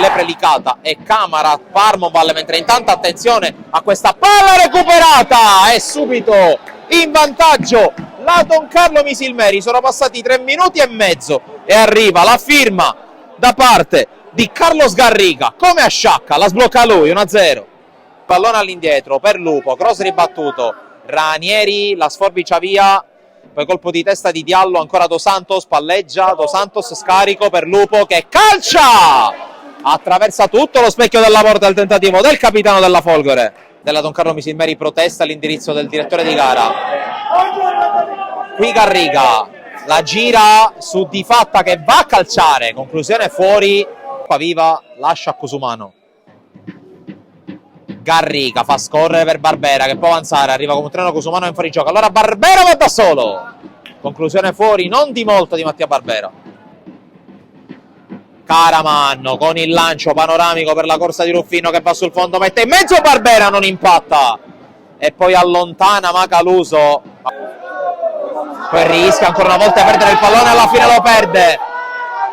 Lepre Licata e Camara Parmoval, mentre intanto attenzione a questa palla recuperata e subito in vantaggio la Don Carlo Misilmeri. Sono passati 3 minuti e mezzo e arriva la firma da parte di Carlos Garriga come a sciacca, la sblocca lui, 1-0. Pallone all'indietro per Lupo, cross ribattuto, Ranieri la sforbicia via, poi colpo di testa di Diallo, ancora Dos Santos, palleggia, Dos Santos, scarico per Lupo che calcia! Attraversa tutto lo specchio della porta il tentativo del capitano della Folgore. Della Don Carlo Misilmeri protesta all'indirizzo del direttore di gara. Qui Garriga la gira su Di Fatta che va a calciare, conclusione fuori, qua viva, lascia a Cusumano. Garriga fa scorrere per Barbera che può avanzare, arriva come un treno Cusumano in fuorigioco, allora Barbera va da solo, conclusione fuori non di molto di Mattia Barbera. Caramanno con il lancio panoramico per la corsa di Ruffino che va sul fondo, mette in mezzo Barbera, non impatta e poi allontana Macaluso, poi rischia ancora una volta di perdere il pallone, alla fine lo perde.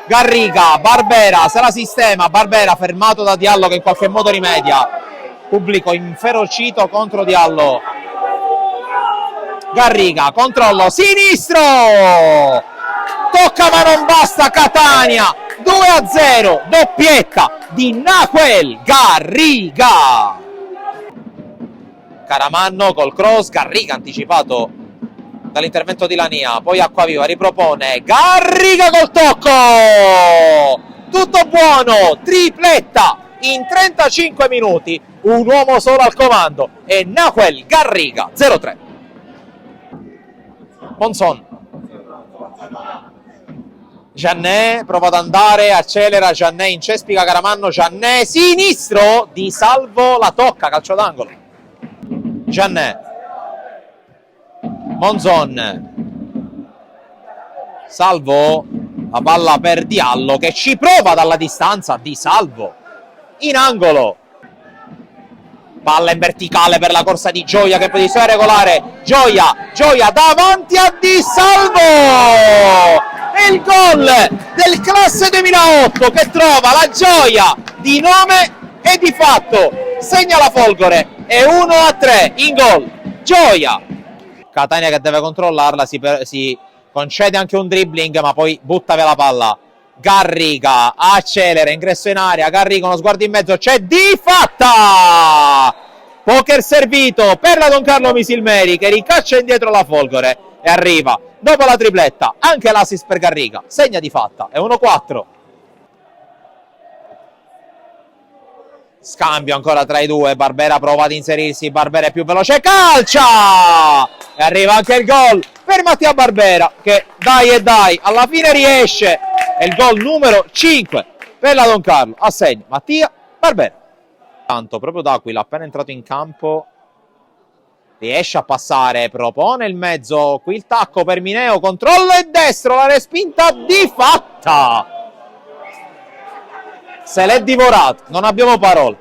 Garriga, Barbera se la sistema, Barbera fermato da Diallo che in qualche modo rimedia, pubblico inferocito contro Diallo. Garriga, controllo sinistro, tocca ma non basta, Catania 2-0, doppietta di Nahuel Garriga. Caramanno col cross, Garriga anticipato dall'intervento di Lania, poi Acquaviva ripropone, Garriga col tocco, tutto buono, tripletta in 35 minuti, un uomo solo al comando e Nahuel Garriga 0-3. Monzon, Giannè prova ad andare, accelera Giannè, incespica Caramanno, Giannè sinistro di Salvo, la tocca, calcio d'angolo. Giannè, Monzon, Salvo, la palla per Diallo che ci prova dalla distanza, Di Salvo in angolo, palla in verticale per la corsa di Gioia che posizione regolare, Gioia davanti a Di Salvo e il gol del classe 2008 che trova la Gioia di nome e di fatto, segna la Folgore e 1-3 in gol Gioia. Catania che deve controllarla, si concede anche un dribbling ma poi butta via la palla. Garriga accelera, ingresso in area, Garriga uno sguardo in mezzo, c'è Di Fatta, poker servito per la Don Carlo Misilmeri che ricaccia indietro la Folgore e arriva dopo la tripletta anche l'assist per Garriga, segna Di Fatta, è 1-4. Scambio ancora tra i due, Barbera prova ad inserirsi, Barbera è più veloce, calcia! E arriva anche il gol per Mattia Barbera che dai alla fine riesce, è il gol numero 5 per la Don Carlo, a segno Mattia Barbera. Tanto proprio D'Aquila appena entrato in campo riesce a passare, propone il mezzo, qui il tacco per Mineo, controllo e destro, la respinta Di Fatta. Se l'è divorato, non abbiamo parole.